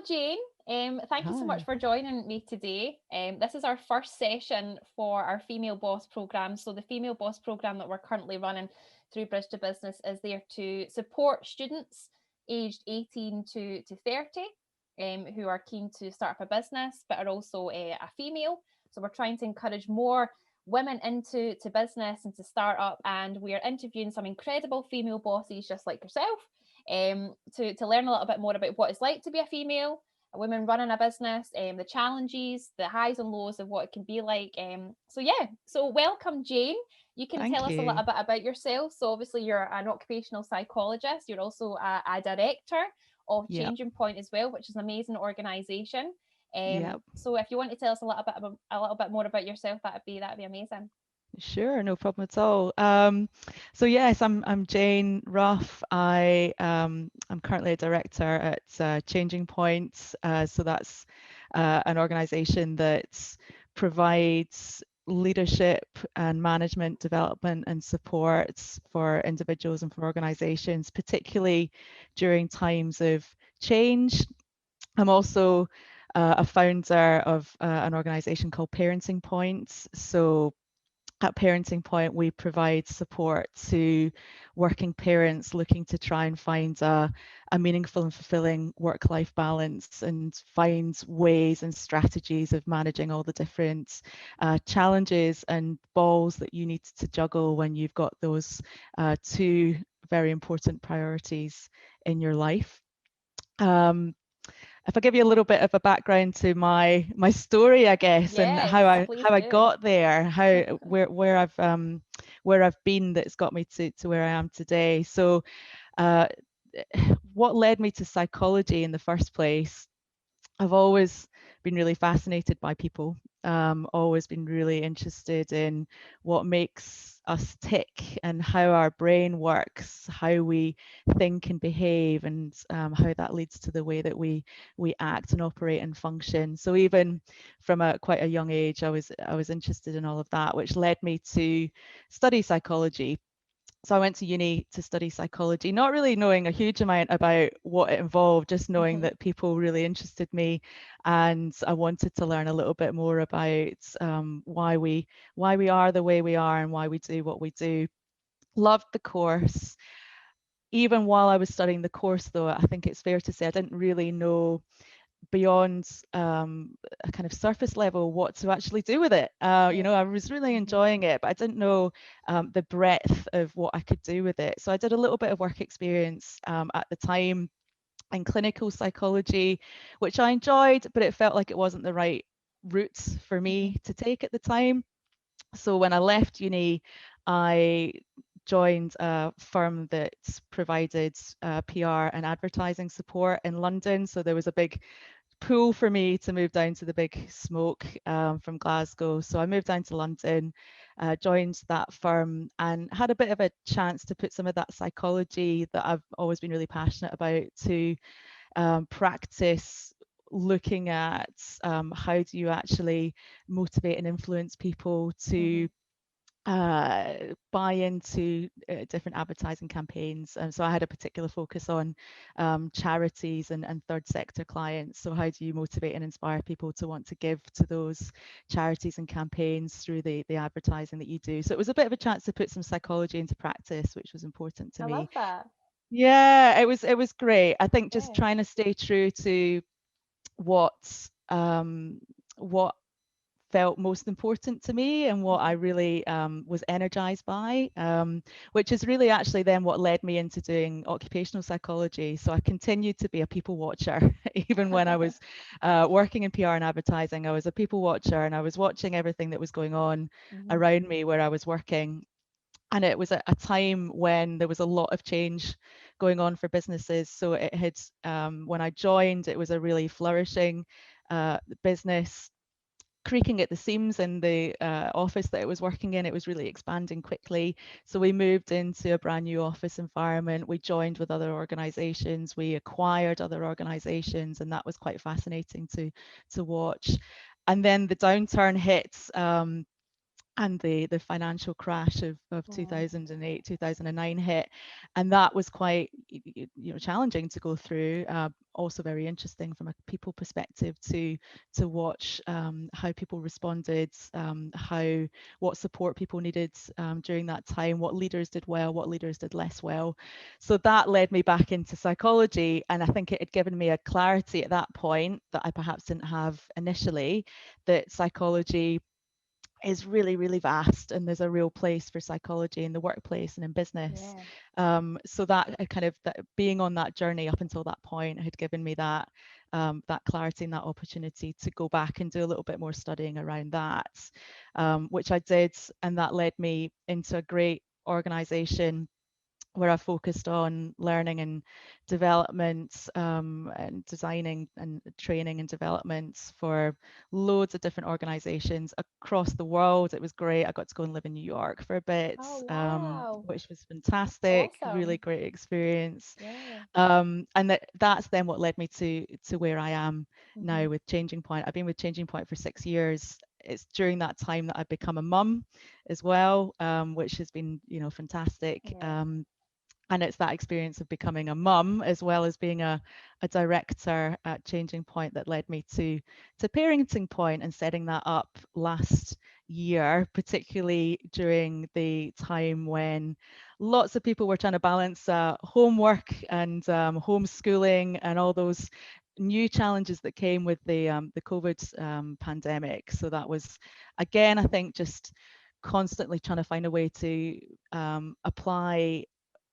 Jayne. Thank you so much Hi. for joining me today. This is our first session for our Female Boss programme. So, the Female Boss programme that we're currently running through Bridge to Business is there to support students aged 18 to 30 who are keen to start up a business but are also a female. So, we're trying to encourage more women into business and to start up, and we are interviewing some incredible female bosses just like yourself to learn a little bit more about what it's like to be a female, a woman running a business, the challenges, the highs and lows of what it can be like. So welcome, Jayne. You can tell Thank us a you. little bit about yourself. So obviously you're an occupational psychologist. You're also a director of Yep. Changing Point as well, which is an amazing organisation. Yep. So if you want to tell us a little bit more about yourself, that'd be amazing. Sure, no problem at all. So yes, I'm Jayne Ruff. I'm currently a director at Changing Points. So that's an organisation that provides leadership and management development and supports for individuals and for organisations, particularly during times of change. I'm also a founder of an organisation called Parenting Points. So at Parenting Point, we provide support to working parents looking to try and find a meaningful and fulfilling work-life balance and find ways and strategies of managing all the different challenges and balls that you need to juggle when you've got those two very important priorities in your life. Um, if I give you a little bit of a background to my story, I guess, and Yes, please how I do. got there, how where I've been that's got me to where I am today. So, uh, what led me to psychology in the first place? I've always been really fascinated by people, always been really interested in what makes us tick and how our brain works, how we think and behave, and how that leads to the way that we act and operate and function. So even from quite a young age, I was interested in all of that, which led me to study psychology. So I went to uni to study psychology, not really knowing a huge amount about what it involved, just knowing Mhm. that people really interested me, and I wanted to learn a little bit more about why we are the way we are and why we do what we do. Loved the course. Even while I was studying the course, though, I think it's fair to say I didn't really know beyond a kind of surface level what to actually do with it. Yeah. I was really Mhm. enjoying it, but I didn't know the breadth of what I could do with it. So I did a little bit of work experience at the time in clinical psychology, which I enjoyed, but it felt like it wasn't the right route for Mhm. me to take at the time. So when I left uni, I joined a firm that provided PR and advertising support in London. So there was a big pull for me to move down to the big smoke from Glasgow. So I moved down to London, joined that firm, and had a bit of a chance to put some of that psychology that I've always been really passionate about to practice looking at how do you actually motivate and influence people to Mhm. uh, buy into different advertising campaigns. And so I had a particular focus on charities and third sector clients. So how do you motivate and inspire people to want to give to those charities and campaigns through the advertising that you do? So it was a bit of a chance to put some psychology into practice, which was important to I love me. that. Yeah, it was great. I think just Yeah. trying to stay true to what um, what felt most important to me and what I Mhm. really was energized by, which is really actually then what led me into doing occupational psychology. So I continued to be a people watcher, even when I was working in PR and advertising. I was a people watcher and I was watching everything that was going on Mhm. around me where I was working. And it was a time when there was a lot of change going on for businesses. So it had, when I joined, it was a really flourishing business, creaking at the seams in the office that I was working in. It was really expanding quickly. So we moved into a brand new office environment. We joined with other organizations. We acquired other organizations, and that was quite fascinating to watch. And then the downturn hit. and the financial crash of Mm. 2008 2009 hit, and that was quite challenging to go through, also very interesting from a people perspective to watch how people responded, how what support people needed during that time, what leaders did well, what leaders did less well. So that led me back into psychology, and I think it had given me a clarity at that point that I perhaps didn't have initially, that psychology is really, really vast, and there's a real place for psychology in the workplace and in business. Yeah. So that I kind of that being on that journey up until that point had given me that that clarity and that opportunity to go back and do a little bit more studying around that, which I did, and that led me into a great organization where I focused on learning and development, and designing and training and development for loads of different organizations across the world. It was great. I got to go and live in New York for a bit, Oh, wow. which was That's fantastic, really awesome. great experience. Yeah. And that's then what led me to where I am Hmm. now with Changing Point. I've been with Changing Point for 6 years. It's during that time that I've become a mum as well, which has been, fantastic. Yeah. And it's that experience of becoming a mum as well as being a director at Changing Point that led me to Parenting Point and setting that up last year, particularly during the time when lots of people were trying to balance homework and homeschooling and all those new challenges that came with the COVID pandemic. So that was, again, I think just constantly trying to find a way to apply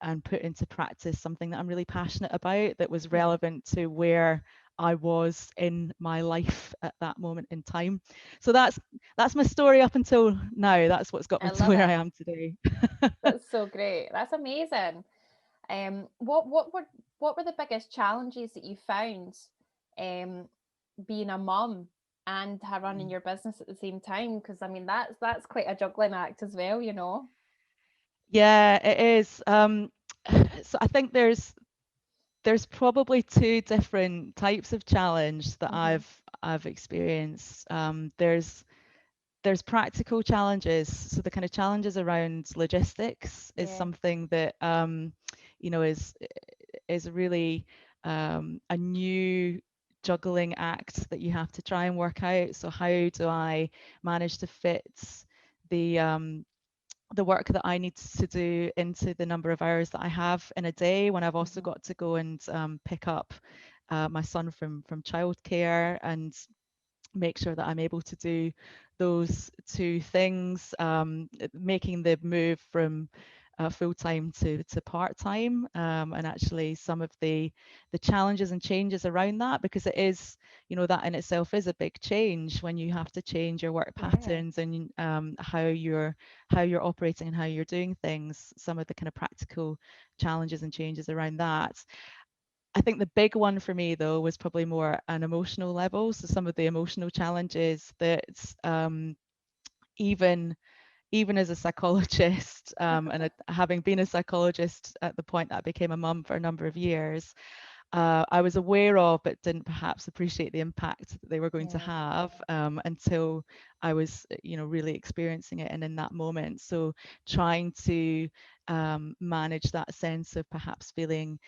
and put into practice something that I'm really passionate about, that was Yeah. relevant to where I was in my life at that moment in time. So that's my story up until now. That's what's got I me to love where it. I am today. That's so great. That's amazing. What were the biggest challenges that you found um being a mum and running Mm. your business at the same time? Because I mean that's quite a juggling act as well, you know. Yeah, it is. So I think there's probably two different types of challenge that Hmm. I've experienced. There's practical challenges. So the kind of challenges around logistics is Yeah. something that you know is really a new juggling act that you have to try and work out. So how do I manage to fit the the work that I need to do into the number of hours that I have in a day, when I've also Hmm. got to go and pick up my son from childcare and make sure that I'm able to do those two things, making the move from full time to part time, and actually some of the challenges and changes around that, because it is, that in itself is a big change when you have to change your work Yeah. patterns and how you're operating and how you're doing things. Some of the kind of practical challenges and changes around that. I think the big one for me though was probably more an emotional level. So some of the emotional challenges that even even as a psychologist, having been a psychologist at the point that I became a mum for a number of years, I was aware of, but didn't perhaps appreciate the impact that they were going to Yeah. have until I was, really experiencing it and in that moment. So trying to manage that sense of perhaps feeling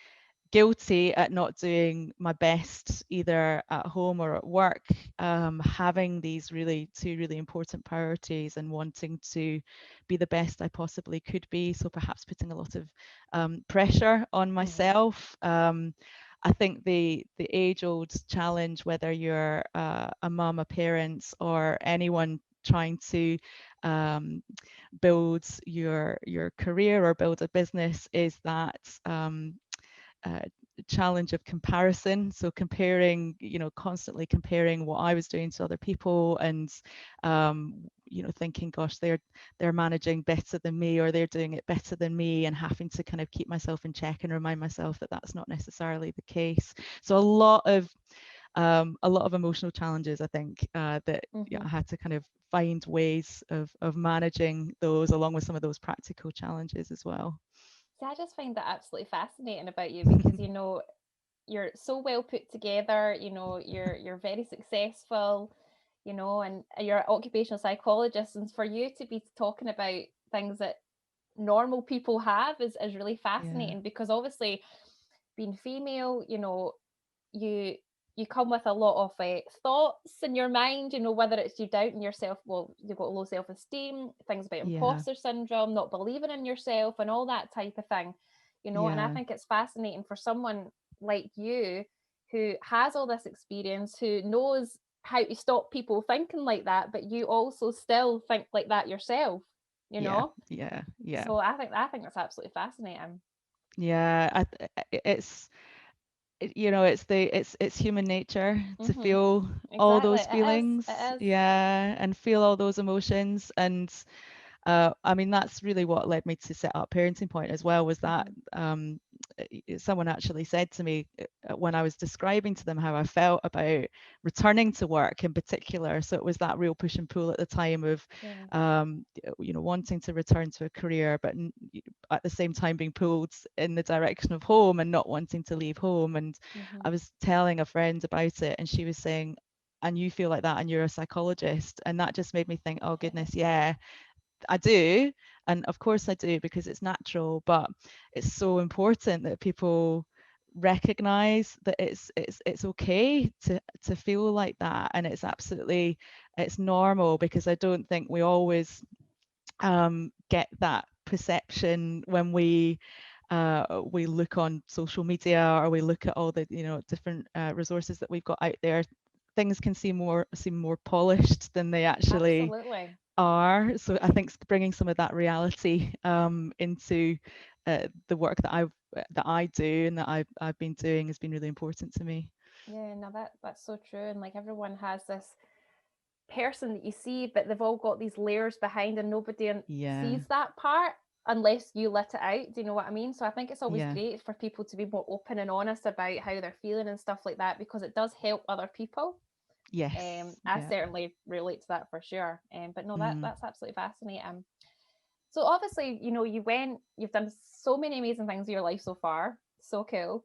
guilty at not doing my best either at home or at work, having these really two really important priorities and wanting to be the best I possibly could be. So perhaps putting a lot of pressure on Hmm. myself. I think the age-old challenge, whether you're a mum, a parent, or anyone trying to build your career or build a business, is that uh, challenge of comparison. So comparing, constantly comparing what I was doing to other people, and thinking, gosh, they're managing better than me, or they're doing it better than me, and having to kind of keep myself in check and remind myself that that's not necessarily the case. So a lot of emotional challenges, I think, that yeah, Hmm. I had to kind of find ways of managing those, along with some of those practical challenges as well. See, I just find that absolutely fascinating about you because you're so well put together, you're very successful, and you're an occupational psychologist, and for you to be talking about things that normal people have is really Yeah. fascinating, because obviously being female, you you come with a lot of thoughts in your mind, whether it's you doubting yourself, well, you've got low self-esteem, things about Yeah. imposter syndrome, not believing in yourself, and all that type of thing, and I Yeah. think it's fascinating for someone like you who has all this experience, who knows how to stop people thinking like that, but you also still think like that yourself, you Yeah. know Yeah. Yeah. so I think that's absolutely fascinating. Yeah. It's human nature to Hmm. feel all Exactly, those it is, feelings, it is. yeah, and feel all those emotions. And I mean, that's really what led me to set up Parenting Point as well, was that Hmm. someone actually said to me when I was describing to them how I felt about returning to work in particular. So it was that real push and pull at the time of, Yeah. wanting to return to a career, but at the same time being pulled in the direction of home and not wanting to leave home. And I Hmm. was telling a friend about it, and she was saying, and you feel like that, and you're a psychologist. And that just made me think, oh goodness, yeah, I do. And of course I do, because it's natural, but it's so important that people recognize that it's okay to feel like that, and it's normal, because I don't think we always get that perception when we look on social media, or we look at all the different resources that we've got out there. Things can seem more polished than they actually Absolutely. are. So I think bringing some of that reality into the work that I do, and that I've been doing, has been really important to me. Yeah, no, that's so true. And like everyone has this person that you see, but they've all got these layers behind, and nobody Yeah, sees that part unless you let it out. Do you know what I mean? So I think it's always yeah, great for people to be more open and honest about how they're feeling and stuff like that, because it does help other people. yes, I yeah, certainly relate to that for sure. But no, mm, that's absolutely fascinating. So obviously, you've done so many amazing things in your life so far. So cool.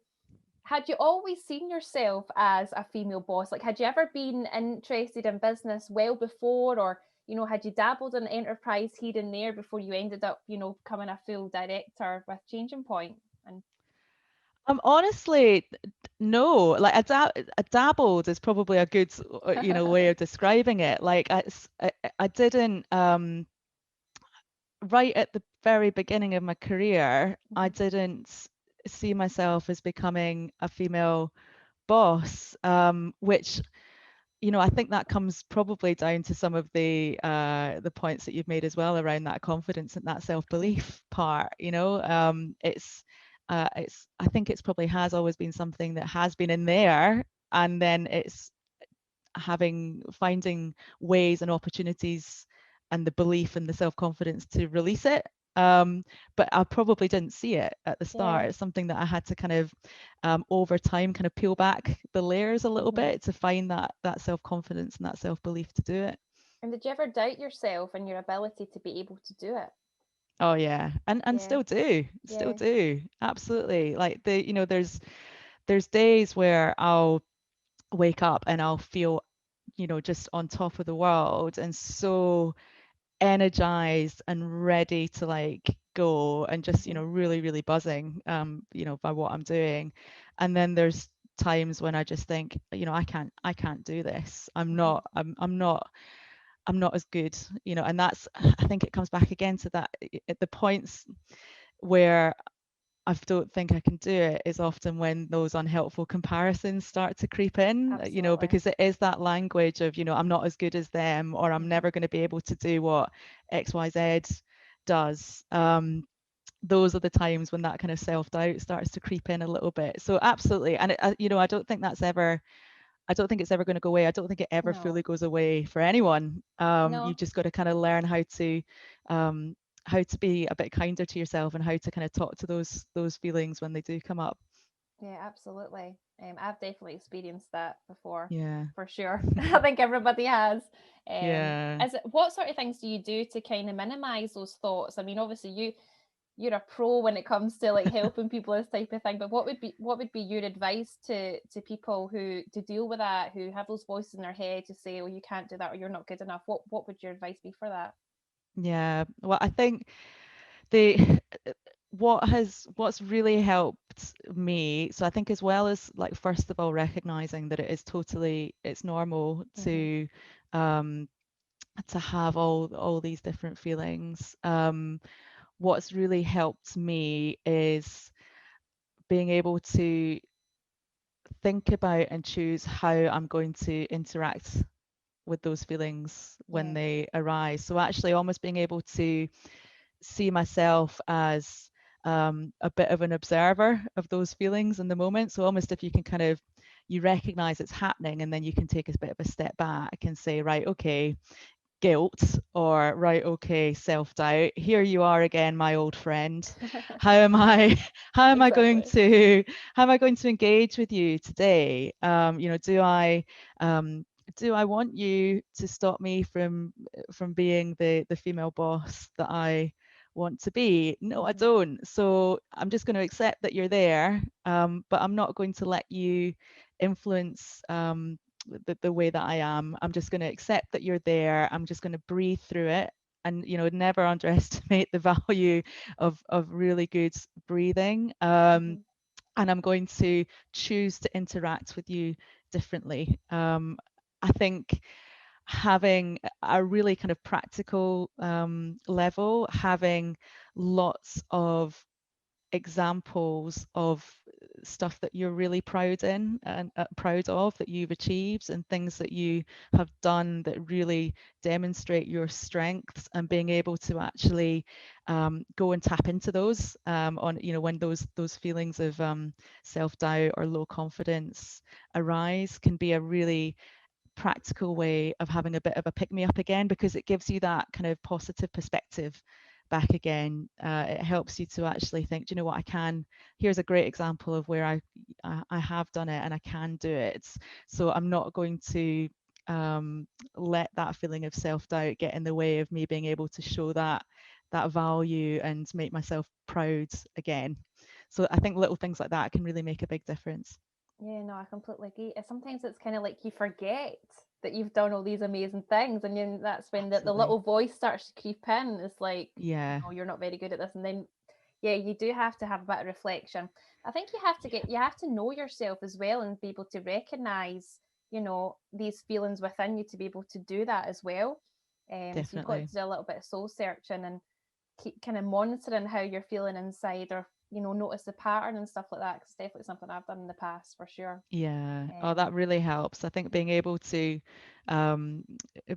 Had you always seen yourself as a female boss? Like, had you ever been interested in business well before, or, had you dabbled in enterprise here and there before you ended up, becoming a full director with Changing Point? And honestly, no. Like I dabbled is probably a good way of describing it. Like I didn't right at the very beginning of my career, I Mhm. didn't see myself as becoming a female boss, which I think that comes probably down to some of the points that you've made as well around that confidence and that Mhm. self-belief part. I think it's probably has always been something that has been in there, and then it's finding ways and opportunities, and the belief and the self-confidence to release it. But I probably didn't see it at the start. Yeah. It's something that I had to kind of over time kind of peel back the layers a little Hmm. bit to find that self-confidence and that self-belief to do it. And did you ever doubt yourself and your ability to be able to do it? Oh yeah, and Yeah. Yeah. still do, absolutely. Like there's days where I'll wake up and I'll feel just on top of the world, and so energized and ready to like go, and just Hmm. really really buzzing by what I'm doing. And then there's times when I just think, I can't do this. I'm Hmm. not I'm not I'm not as good, and that's I think it comes back again to that at the points where I don't think I can do it is often when those unhelpful comparisons start to creep in, Absolutely. because it is that language of, I'm not as good as them, or I'm Hmm. never going to be able to do what XYZ does. Those are the times when that kind of self-doubt starts to creep in a little bit. So absolutely. And I don't think it's ever going to go away. I don't think it ever fully No. goes away for anyone. You've No. just got to kind of learn um, how to be a bit kinder to yourself, and how to kind of talk to those feelings when they do come up. Yeah, absolutely. I've definitely experienced that before, Yeah. for sure. I think everybody has. Yeah. What sort of things do you do to kind of minimize those thoughts? I mean, obviously, you're a pro when it comes to like helping people, this type of thing. But what would be your advice to people who to deal with that, who have those voices in their head to say, oh, you can't do that, or you're not good enough? What would your advice be for that? Yeah, well, I think the what's really helped me, so I think as well as like first of all recognizing that it is totally it's normal Mm-hmm. um to have all these different feelings. What's really helped me is being able to think about and choose how I'm going to interact with those feelings when Yeah. they arise. So actually almost being able to see myself as a bit of an observer of those feelings in the moment. So almost if you can kind of you recognize it's happening and then you can take a bit of a step back and say, right, okay, guilt, or right, okay, self-doubt, here you are again, my old friend. How am I how am I going Exactly. to how am I going to engage with you today? Um, do I want you to stop me from being the female boss that I want to be? No, I Mm-hmm. don't. So I'm just going to accept that you're there, but I'm not going to let you influence the way that I am. I'm just going to accept that you're there. I'm just going to breathe through it, and never underestimate the value of really good breathing. Mm-hmm. And I'm going to choose to interact with you differently. I think having a really kind of practical level, having lots of examples of stuff that you're really proud in and proud of that you've achieved, and things that you have done that really demonstrate your strengths, and being able to actually go and tap into those on when those feelings of self-doubt or low confidence arise, can be a really practical way of having a bit of a pick me up again, because it gives you that kind of positive perspective back again. It helps you to actually think, do you know what, I can, here's a great example of where I have done it and I can do it. So I'm not going to let that feeling of self-doubt get in the way of me being able to show that value and make myself proud again. So I think little things like that can really make a big difference. Yeah, no, I completely agree. Sometimes it's kind of like you forget that you've done all these amazing things, and then that's when the Absolutely. little voice starts to creep in. It's like, Yeah, no, you're not very good at this. And then, yeah, you do have to have a bit of reflection. I think you have to know yourself as well and be able to recognize, these feelings within you to be able to do that as well. So you've got definitely. to do a little bit of soul searching and keep kind of monitoring how you're feeling inside, or notice the pattern and stuff like that, because it's definitely something I've done in the past for sure. Yeah. Oh, um that really helps. I think um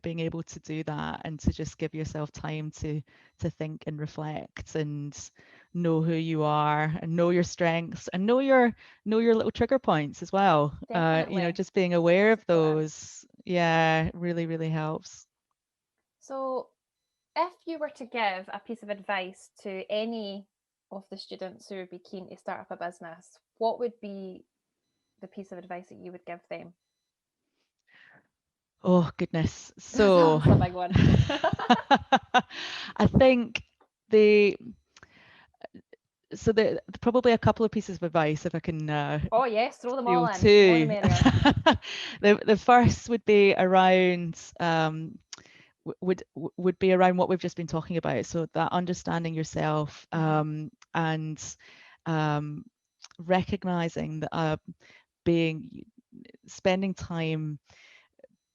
being able to do that and to just give yourself time to think and reflect and know who you are and know your strengths and know your little trigger points as well. Definitely. Just being aware That's of important. those. Yeah, really, really helps. So if you were to give a piece of advice to any of the students who would be keen to start up a business, what would be the piece of advice that you would give them? Oh, goodness. That's So a big one. I think the probably a couple of pieces of advice if I can Oh yes, throw them all steal in. More the two. merrier. The first would be around would be around what we've just been talking about. So that understanding yourself, Mm-hmm. and recognizing that being spending time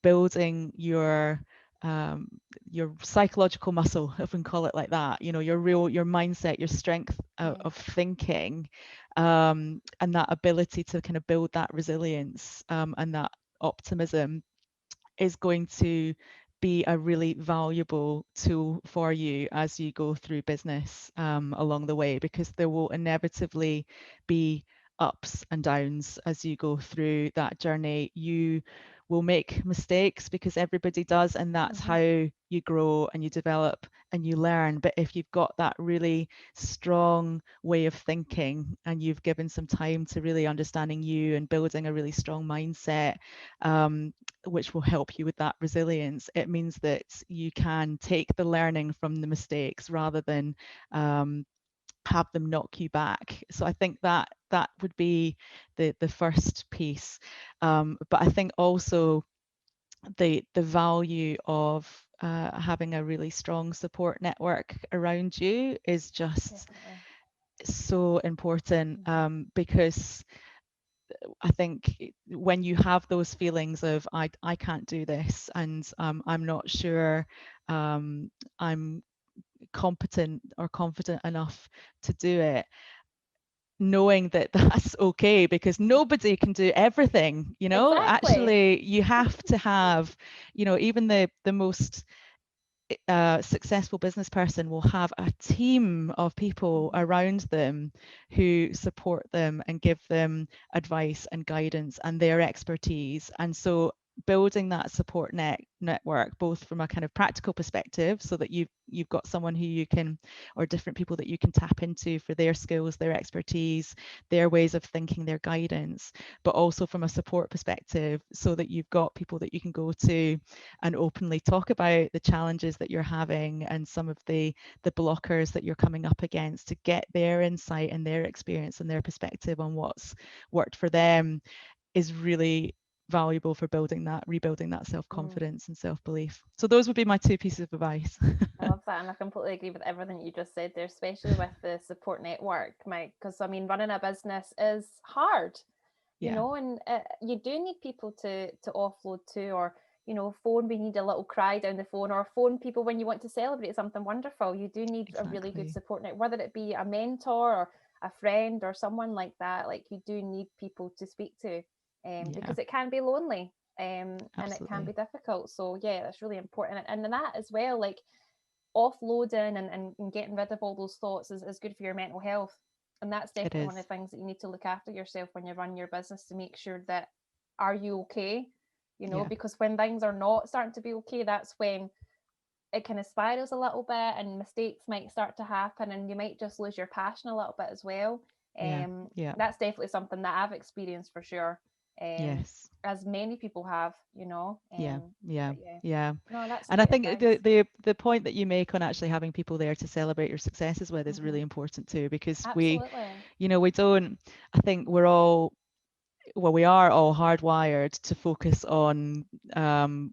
building um, your psychological muscle, if we can call it like that. Your mindset, your strength Yeah. of thinking, and that ability to kind of build that resilience, and that optimism is going to be a really valuable tool for you as you go through business, along the way, because there will inevitably be ups and downs as you go through that journey. You will make mistakes because everybody does, and that's Mm-hmm. how you grow and you develop and you learn. But if you've got that really strong way of thinking and you've given some time to really understanding you and building a really strong mindset, which will help you with that resilience, it means that you can take the learning from the mistakes rather than have them knock you back. So I think that that would be the first piece. But I think also the value of having a really strong support network around you is just Definitely. so important, Hmm. because I think when you have those feelings of I can't do this, and I'm not sure I'm competent or confident enough to do it, knowing that that's okay, because nobody can do everything, Exactly. actually you have to have, even the most successful business person will have a team of people Hmm. around them who support them and give them advice and guidance and their expertise. And so building that support network, both from a kind of practical perspective, so that you've got someone who you can, or different people that you can tap into for their skills, their expertise, their ways of thinking, their guidance, but also from a support perspective, so that you've got people that you can go to and openly talk about the challenges that you're having and some of the blockers that you're coming up against, to get their insight and their experience and their perspective on what's worked for them, is really valuable for rebuilding that Mm. self-confidence and self-belief. So those would be my two pieces of advice. I love that, and I completely agree with everything you just said there, especially with the support network, Mike. Because I mean, running a business is hard, Yeah, and you do need people to offload to, or phone when you need a little cry down the phone, or phone people when you want to celebrate something wonderful. You do need a really good exactly. support network, whether it be a mentor or a friend or someone like that. Like, you do need people to speak to, Yeah, because it can be lonely, and it can be absolutely. difficult. So yeah, that's really important. And that as well, like offloading and getting rid of all those thoughts is good for your mental health. And that's It definitely one of is. the things that you need to look after yourself when you run your business, to make sure that, are you okay? Yeah, Because when things are not starting to be okay, that's when it kind of spirals a little bit, and mistakes might start to happen, and you might just lose your passion a little bit as well. yeah, yeah, That's definitely something that I've experienced for sure. yes. As many people have, Yeah, yeah, but yeah, yeah. no, that's And I great think advice. the point that you make on actually having people there to celebrate your successes with is Hmm. really important too, because Absolutely. we don't, I think we're all, well, we are all hardwired to focus on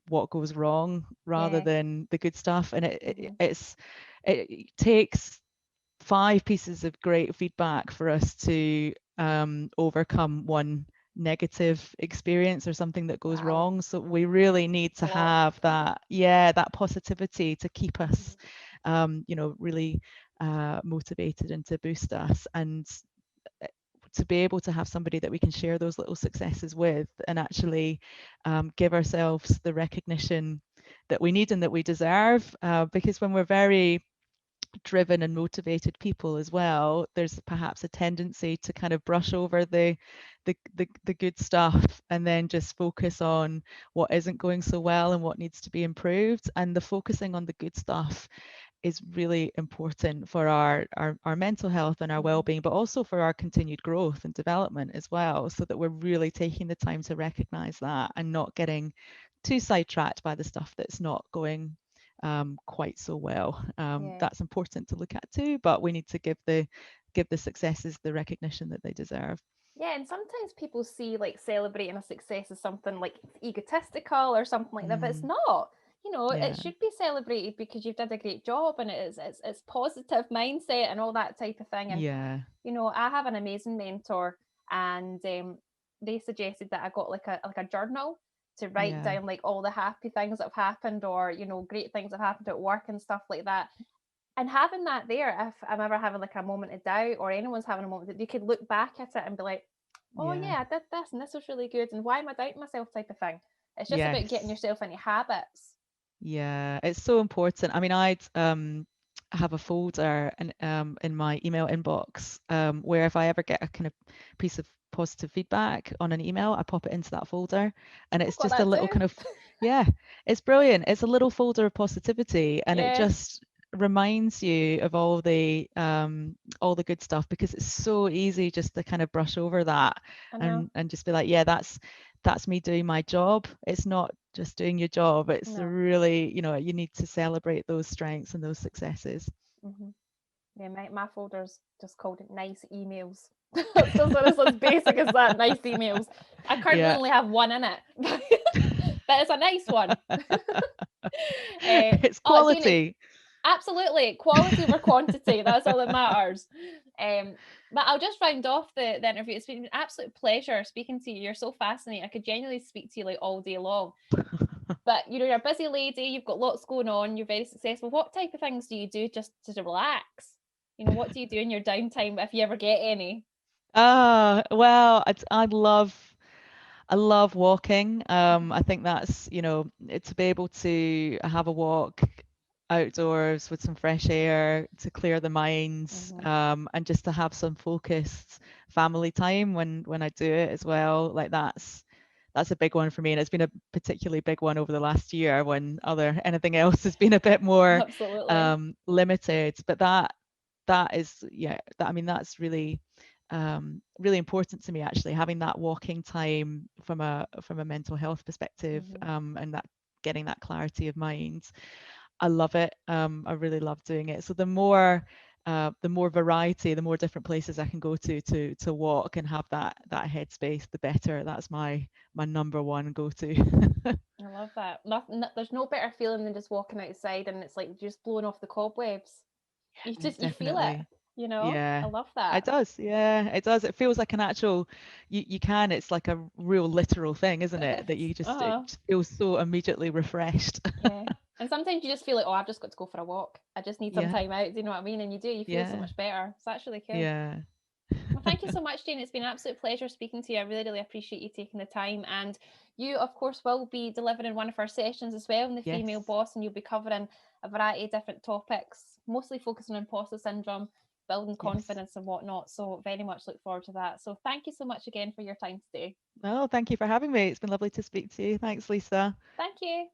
what goes wrong rather Yeah. than the good stuff. And Hmm. it takes five pieces of great feedback for us to overcome one negative experience or something that goes Wow. wrong. So we really need A to lot. have that, yeah, that positivity to keep us, Mhm. really motivated and to boost us. And to be able to have somebody that we can share those little successes with, and actually give ourselves the recognition that we need and that we deserve, because when we're very driven and motivated people as well, there's perhaps a tendency to kind of brush over the good stuff and then just focus on what isn't going so well and what needs to be improved. And the focusing on the good stuff is really important for our mental health and our Mhm. well-being, but also for our continued growth and development as well, so that we're really taking the time to recognize that and not getting too sidetracked by the stuff that's not going quite so well. Yeah. That's important to look at too, but we need to give the successes the recognition that they deserve. Yeah, and sometimes people see like celebrating a success as something like egotistical or something like that, but it's Mm, not. It yeah, should be celebrated because you've done a great job, and it's positive mindset and all that type of thing. And yeah, I have an amazing mentor, and they suggested that I got like a journal to write yeah, down like all the happy things that have happened, or great things that have happened at work and stuff like that. And having that there, if I'm ever having like a moment of doubt, or anyone's having a moment, that you could look back at it and be like, oh yeah, yeah, I did this and this was really good, and why am I doubting myself, type of thing. It's just about getting yes. yourself into habits. Yeah, it's so important. I mean, I'd have a folder in my email inbox, where if I ever get a kind of piece of positive feedback on an email, I pop it into that folder, and I've it's got just a that little too. kind of, yeah, it's brilliant. It's a little folder of positivity, and it Yeah, just reminds you of all the good stuff, because it's so easy just to kind of brush over that I know. and just be like, yeah, that's me doing my job. It's not just doing your job. It's No. really, you need to celebrate those strengths and those successes. Hmm. Yeah, my folder's just called nice emails. It's just as basic as that, nice emails. I currently Yeah. only have one in it, but it's a nice one. It's Oh, Jane, quality. absolutely, quality over quantity. That's all that matters. Um, but I'll just round off the interview. It's been an absolute pleasure speaking to you. You're so fascinating. I could genuinely speak to you like all day long. But you're a busy lady. You've got lots going on. You're very successful. What type of things do you do just to relax? What do you do in your downtime if you ever get any? Well, I love walking. I think that's, to be able to have a walk outdoors with some fresh air to clear the minds, Mm-hmm. and just to have some focused family time when I do it as well. Like that's a big one for me, and it's been a particularly big one over the last year when anything else has been a bit more Absolutely. limited. But that is, yeah, that, I mean, that's really really important to me, actually, having that walking time from a mental health perspective, Mm-hmm. and that getting that clarity of mind. I love it. I really love doing it. So the more variety, the more different places I can go to walk and have that headspace, the better. That's my number one go to. I love that. There's no better feeling than just walking outside and it's like just blowing off the cobwebs. You feel it, Definitely. I Yeah. love It that. does. Yeah, it does. It feels like an actual, it's like a real literal thing, isn't It it? That is. it Uh-huh. just feels so immediately refreshed. Yeah. And sometimes you just feel like, oh, I've just got to go for a walk. I just need some Yeah. time out. Do you know what I mean? And you do, you feel so Yeah. much better. So that's really cool. Yeah. Well, thank you so much, Jane. It's been an absolute pleasure speaking to you. I really, really appreciate you taking the time. And you, of course, will be delivering one of our sessions as well in the Female Yes. Boss, and you'll be covering a variety of different topics, mostly focusing on imposter syndrome, building Yes. confidence, and whatnot. So, very much look forward to that. So, thank you so much again for your time today. Oh, thank you for having me. It's been lovely to speak to you. Thanks, Lisa. Thank you.